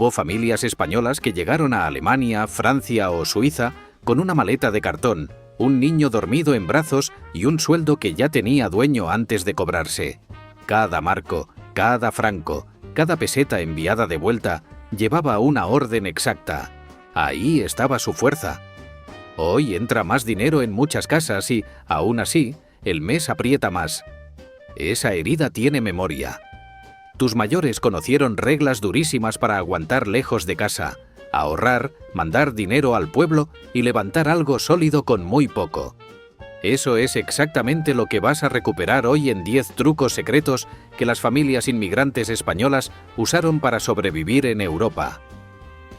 Hubo familias españolas que llegaron a Alemania, Francia o Suiza con una maleta de cartón, un niño dormido en brazos y un sueldo que ya tenía dueño antes de cobrarse. Cada marco, cada franco, cada peseta enviada de vuelta llevaba una orden exacta. Ahí estaba su fuerza. Hoy entra más dinero en muchas casas y, aún así, el mes aprieta más. Esa herida tiene memoria. Tus mayores conocieron reglas durísimas para aguantar lejos de casa, ahorrar, mandar dinero al pueblo y levantar algo sólido con muy poco. Eso es exactamente lo que vas a recuperar hoy en 10 trucos secretos que las familias inmigrantes españolas usaron para sobrevivir en Europa.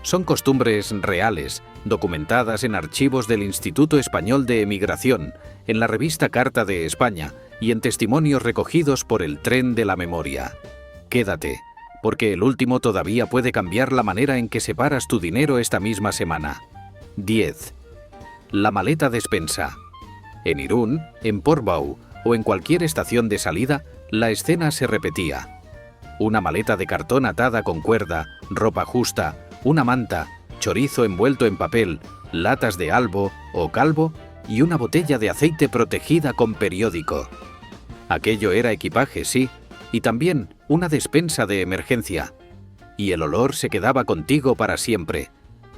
Son costumbres reales, documentadas en archivos del Instituto Español de Emigración, en la revista Carta de España y en testimonios recogidos por el Tren de la Memoria. Quédate, porque el último todavía puede cambiar la manera en que separas tu dinero esta misma semana. 10. La maleta despensa. En Irún, en Portbou o en cualquier estación de salida, la escena se repetía. Una maleta de cartón atada con cuerda, ropa justa, una manta, chorizo envuelto en papel, latas de albo o calvo y una botella de aceite protegida con periódico. Aquello era equipaje, sí, y también una despensa de emergencia. Y el olor se quedaba contigo para siempre.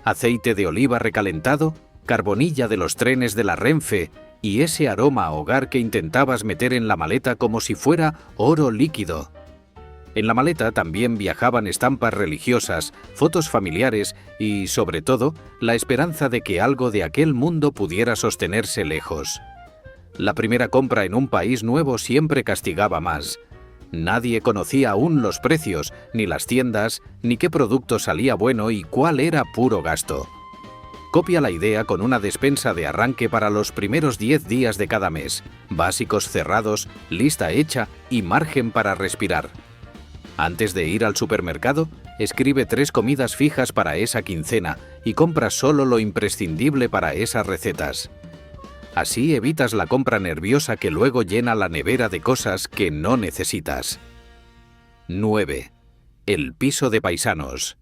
Aceite de oliva recalentado, carbonilla de los trenes de la Renfe y ese aroma a hogar que intentabas meter en la maleta como si fuera oro líquido. En la maleta también viajaban estampas religiosas, fotos familiares y, sobre todo, la esperanza de que algo de aquel mundo pudiera sostenerse lejos. La primera compra en un país nuevo siempre castigaba más. Nadie conocía aún los precios, ni las tiendas, ni qué producto salía bueno y cuál era puro gasto. Copia la idea con una despensa de arranque para los primeros 10 días de cada mes, básicos cerrados, lista hecha y margen para respirar. Antes de ir al supermercado, escribe 3 comidas fijas para esa quincena y compra solo lo imprescindible para esas recetas. Así evitas la compra nerviosa que luego llena la nevera de cosas que no necesitas. 9. El piso de paisanos.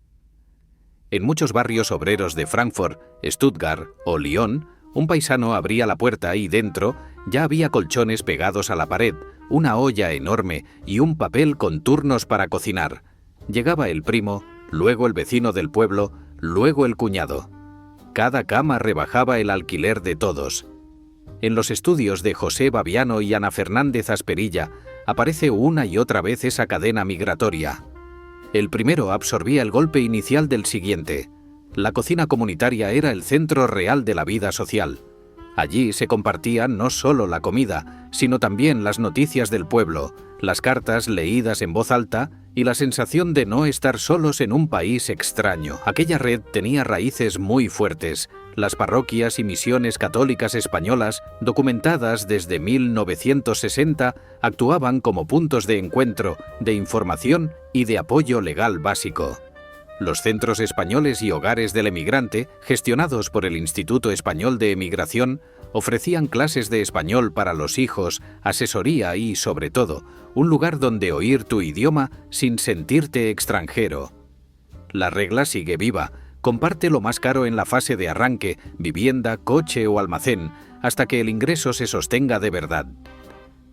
En muchos barrios obreros de Frankfurt, Stuttgart o Lyon, un paisano abría la puerta y dentro ya había colchones pegados a la pared, una olla enorme y un papel con turnos para cocinar. Llegaba el primo, luego el vecino del pueblo, luego el cuñado. Cada cama rebajaba el alquiler de todos. En los estudios de José Baviano y Ana Fernández Asperilla aparece una y otra vez esa cadena migratoria. El primero absorbía el golpe inicial del siguiente. La cocina comunitaria era el centro real de la vida social. Allí se compartían no solo la comida, sino también las noticias del pueblo, las cartas leídas en voz alta y la sensación de no estar solos en un país extraño. Aquella red tenía raíces muy fuertes. Las parroquias y misiones católicas españolas, documentadas desde 1960, actuaban como puntos de encuentro, de información y de apoyo legal básico. Los centros españoles y hogares del emigrante, gestionados por el Instituto Español de Emigración, ofrecían clases de español para los hijos, asesoría y, sobre todo, un lugar donde oír tu idioma sin sentirte extranjero. La regla sigue viva. Comparte lo más caro en la fase de arranque, vivienda, coche o almacén, hasta que el ingreso se sostenga de verdad.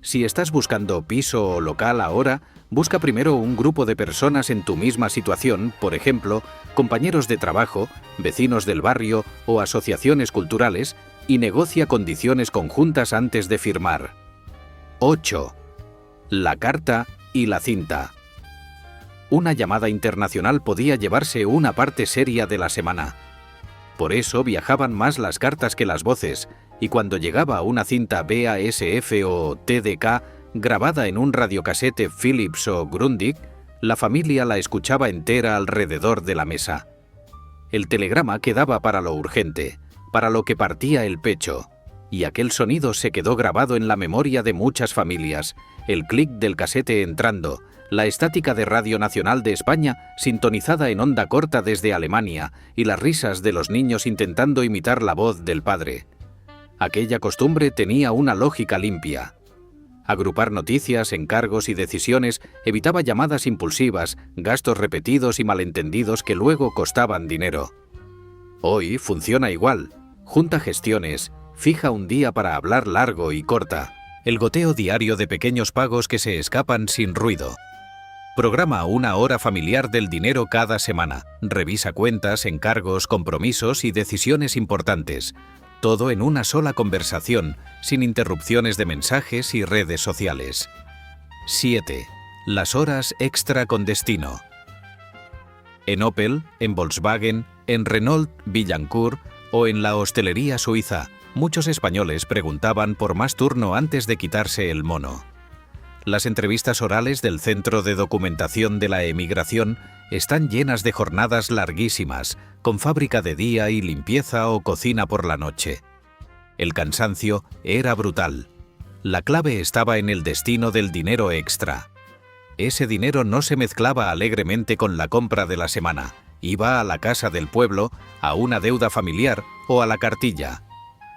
Si estás buscando piso o local ahora, busca primero un grupo de personas en tu misma situación, por ejemplo, compañeros de trabajo, vecinos del barrio o asociaciones culturales, y negocia condiciones conjuntas antes de firmar. 8. La carta y la cinta. Una llamada internacional podía llevarse una parte seria de la semana. Por eso viajaban más las cartas que las voces, y cuando llegaba una cinta BASF o TDK grabada en un radiocasete Philips o Grundig, la familia la escuchaba entera alrededor de la mesa. El telegrama quedaba para lo urgente, para lo que partía el pecho, y aquel sonido se quedó grabado en la memoria de muchas familias, el clic del casete entrando, la estática de Radio Nacional de España sintonizada en onda corta desde Alemania y las risas de los niños intentando imitar la voz del padre. Aquella costumbre tenía una lógica limpia. Agrupar noticias, encargos y decisiones evitaba llamadas impulsivas, gastos repetidos y malentendidos que luego costaban dinero. Hoy funciona igual. Junta gestiones, fija un día para hablar largo y corta. El goteo diario de pequeños pagos que se escapan sin ruido. Programa una hora familiar del dinero cada semana. Revisa cuentas, encargos, compromisos y decisiones importantes. Todo en una sola conversación, sin interrupciones de mensajes y redes sociales. 7. Las horas extra con destino. En Opel, en Volkswagen, en Renault Billancourt o en la hostelería suiza, muchos españoles preguntaban por más turno antes de quitarse el mono. Las entrevistas orales del Centro de Documentación de la Emigración están llenas de jornadas larguísimas, con fábrica de día y limpieza o cocina por la noche. El cansancio era brutal. La clave estaba en el destino del dinero extra. Ese dinero no se mezclaba alegremente con la compra de la semana. Iba a la casa del pueblo, a una deuda familiar o a la cartilla.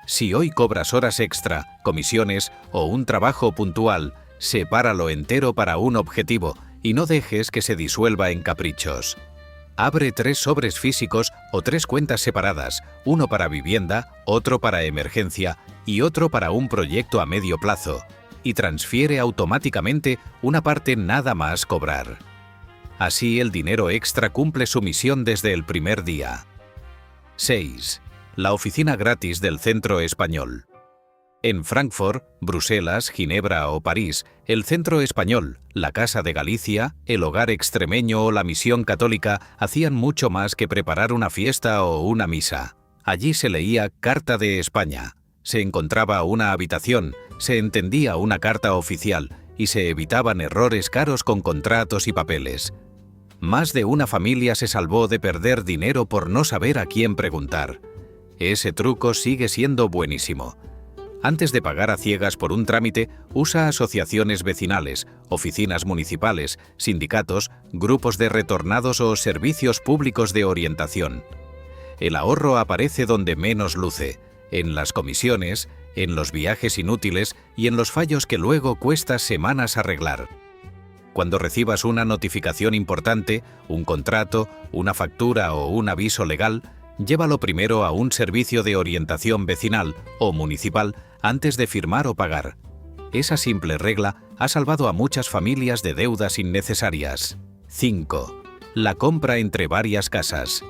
Si hoy cobras horas extra, comisiones o un trabajo puntual, sepáralo entero para un objetivo y no dejes que se disuelva en caprichos. Abre 3 sobres físicos o 3 cuentas separadas, uno para vivienda, otro para emergencia y otro para un proyecto a medio plazo, y transfiere automáticamente una parte nada más cobrar. Así el dinero extra cumple su misión desde el primer día. 6. La oficina gratis del Centro Español. En Frankfurt, Bruselas, Ginebra o París, el Centro Español, la Casa de Galicia, el Hogar Extremeño o la Misión Católica hacían mucho más que preparar una fiesta o una misa. Allí se leía Carta de España, se encontraba una habitación, se entendía una carta oficial y se evitaban errores caros con contratos y papeles. Más de una familia se salvó de perder dinero por no saber a quién preguntar. Ese truco sigue siendo buenísimo. Antes de pagar a ciegas por un trámite, usa asociaciones vecinales, oficinas municipales, sindicatos, grupos de retornados o servicios públicos de orientación. El ahorro aparece donde menos luce, en las comisiones, en los viajes inútiles y en los fallos que luego cuesta semanas arreglar. Cuando recibas una notificación importante, un contrato, una factura o un aviso legal, llévalo primero a un servicio de orientación vecinal o municipal antes de firmar o pagar. Esa simple regla ha salvado a muchas familias de deudas innecesarias. 5. La compra entre varias casas.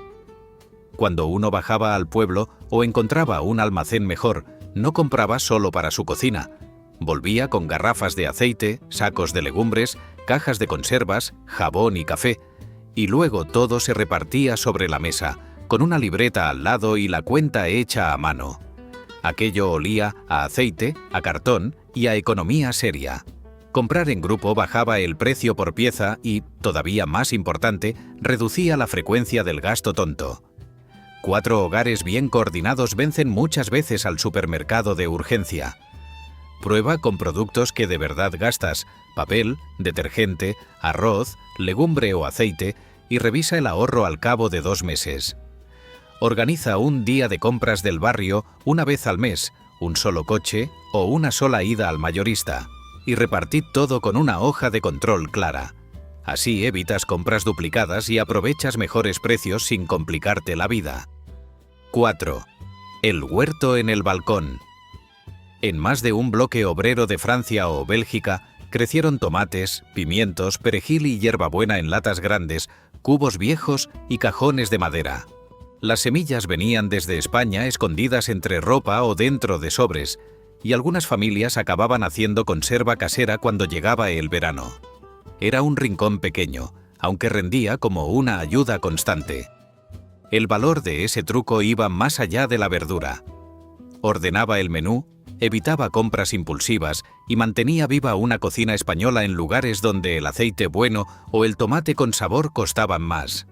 Cuando uno bajaba al pueblo o encontraba un almacén mejor, no compraba solo para su cocina. Volvía con garrafas de aceite, sacos de legumbres, cajas de conservas, jabón y café, y luego todo se repartía sobre la mesa, con una libreta al lado y la cuenta hecha a mano. Aquello olía a aceite, a cartón y a economía seria. Comprar en grupo bajaba el precio por pieza y, todavía más importante, reducía la frecuencia del gasto tonto. 4 hogares bien coordinados vencen muchas veces al supermercado de urgencia. Prueba con productos que de verdad gastas, papel, detergente, arroz, legumbre o aceite, y revisa el ahorro al cabo de 2 meses. Organiza un día de compras del barrio una vez al mes, un solo coche o una sola ida al mayorista, y repartid todo con una hoja de control clara. Así evitas compras duplicadas y aprovechas mejores precios sin complicarte la vida. 4. El huerto en el balcón. En más de un bloque obrero de Francia o Bélgica, crecieron tomates, pimientos, perejil y hierbabuena en latas grandes, cubos viejos y cajones de madera. Las semillas venían desde España escondidas entre ropa o dentro de sobres, y algunas familias acababan haciendo conserva casera cuando llegaba el verano. Era un rincón pequeño, aunque rendía como una ayuda constante. El valor de ese truco iba más allá de la verdura. Ordenaba el menú, evitaba compras impulsivas y mantenía viva una cocina española en lugares donde el aceite bueno o el tomate con sabor costaban más.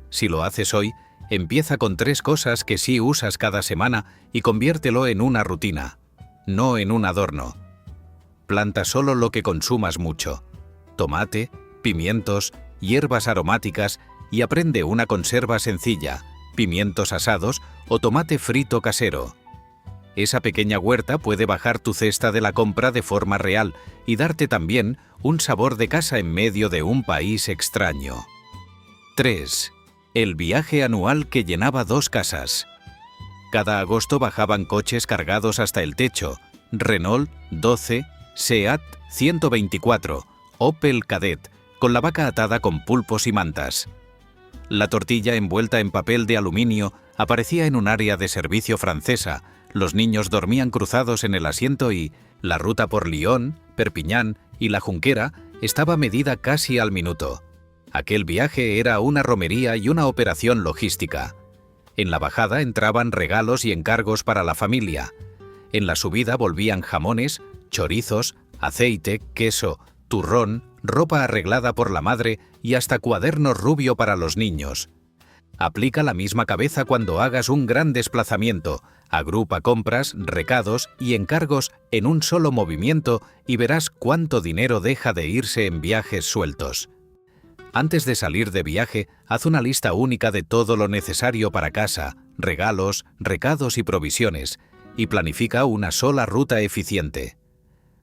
Si lo haces hoy, empieza con 3 cosas que sí usas cada semana y conviértelo en una rutina, no en un adorno. Planta solo lo que consumas mucho: tomate, pimientos, hierbas aromáticas, y aprende una conserva sencilla, pimientos asados o tomate frito casero. Esa pequeña huerta puede bajar tu cesta de la compra de forma real y darte también un sabor de casa en medio de un país extraño. 3. El viaje anual que llenaba 2 casas. Cada agosto bajaban coches cargados hasta el techo: Renault 12, Seat 124, Opel Kadett, con la vaca atada con pulpos y mantas. La tortilla envuelta en papel de aluminio aparecía en un área de servicio francesa, los niños dormían cruzados en el asiento y la ruta por Lyon, Perpiñán y La Junquera estaba medida casi al minuto. Aquel viaje era una romería y una operación logística. En la bajada entraban regalos y encargos para la familia. En la subida volvían jamones, chorizos, aceite, queso, turrón, ropa arreglada por la madre y hasta cuaderno rubio para los niños. Aplica la misma cabeza cuando hagas un gran desplazamiento, agrupa compras, recados y encargos en un solo movimiento y verás cuánto dinero deja de irse en viajes sueltos. Antes de salir de viaje, haz una lista única de todo lo necesario para casa, regalos, recados y provisiones, y planifica una sola ruta eficiente.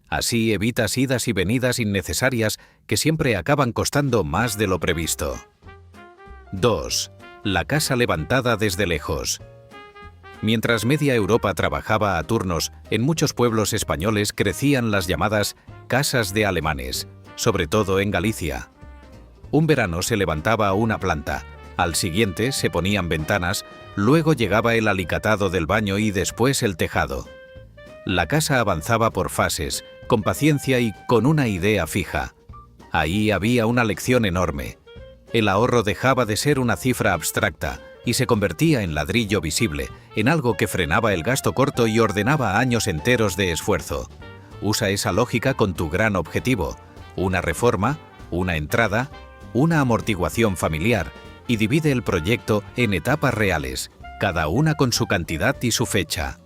Así evitas idas y venidas innecesarias que siempre acaban costando más de lo previsto. 2. La casa levantada desde lejos. Mientras media Europa trabajaba a turnos, en muchos pueblos españoles crecían las llamadas casas de alemanes, sobre todo en Galicia. Un verano se levantaba una planta, al siguiente se ponían ventanas, luego llegaba el alicatado del baño y después el tejado. La casa avanzaba por fases, con paciencia y con una idea fija. Ahí había una lección enorme. El ahorro dejaba de ser una cifra abstracta y se convertía en ladrillo visible, en algo que frenaba el gasto corto y ordenaba años enteros de esfuerzo. Usa esa lógica con tu gran objetivo: una reforma, una entrada, una amortiguación familiar, y divide el proyecto en etapas reales, cada una con su cantidad y su fecha.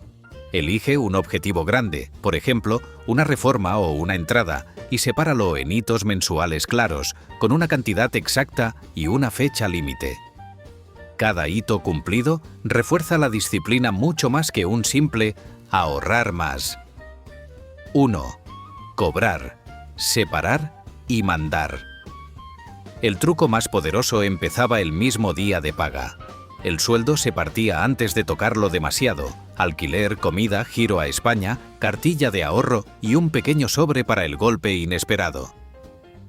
Elige un objetivo grande, por ejemplo, una reforma o una entrada, y sepáralo en hitos mensuales claros, con una cantidad exacta y una fecha límite. Cada hito cumplido refuerza la disciplina mucho más que un simple ahorrar más. 1. Cobrar, separar y mandar. El truco más poderoso empezaba el mismo día de paga. El sueldo se partía antes de tocarlo demasiado: alquiler, comida, giro a España, cartilla de ahorro y un pequeño sobre para el golpe inesperado.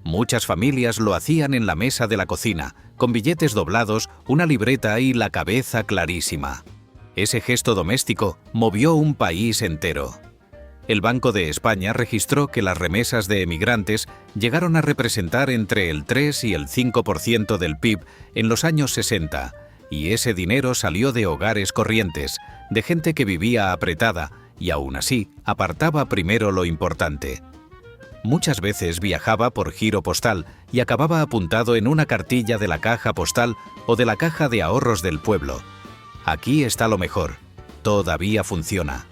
Muchas familias lo hacían en la mesa de la cocina, con billetes doblados, una libreta y la cabeza clarísima. Ese gesto doméstico movió un país entero. El Banco de España registró que las remesas de emigrantes llegaron a representar entre el 3 y el 5% del PIB en los años 60, y ese dinero salió de hogares corrientes, de gente que vivía apretada y aún así apartaba primero lo importante. Muchas veces viajaba por giro postal y acababa apuntado en una cartilla de la caja postal o de la caja de ahorros del pueblo. Aquí está lo mejor: todavía funciona.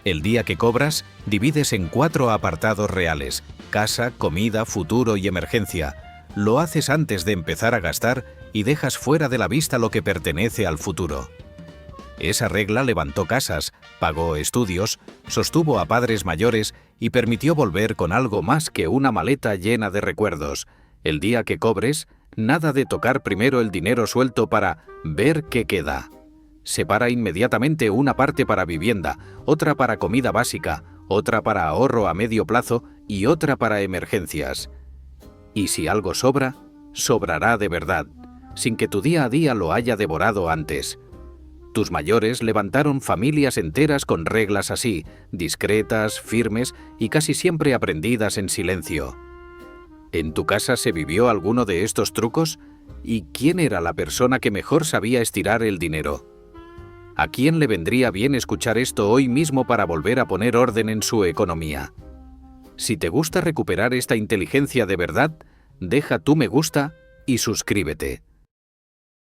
El día que cobras, divides en 4 apartados reales: casa, comida, futuro y emergencia. Lo haces antes de empezar a gastar y dejas fuera de la vista lo que pertenece al futuro. Esa regla levantó casas, pagó estudios, sostuvo a padres mayores y permitió volver con algo más que una maleta llena de recuerdos. El día que cobres, nada de tocar primero el dinero suelto para ver qué queda. Separa inmediatamente una parte para vivienda, otra para comida básica, otra para ahorro a medio plazo y otra para emergencias. Y si algo sobra, sobrará de verdad, sin que tu día a día lo haya devorado antes. Tus mayores levantaron familias enteras con reglas así, discretas, firmes y casi siempre aprendidas en silencio. ¿En tu casa se vivió alguno de estos trucos? ¿Y quién era la persona que mejor sabía estirar el dinero? ¿A quién le vendría bien escuchar esto hoy mismo para volver a poner orden en su economía? Si te gusta recuperar esta inteligencia de verdad, deja tu me gusta y suscríbete.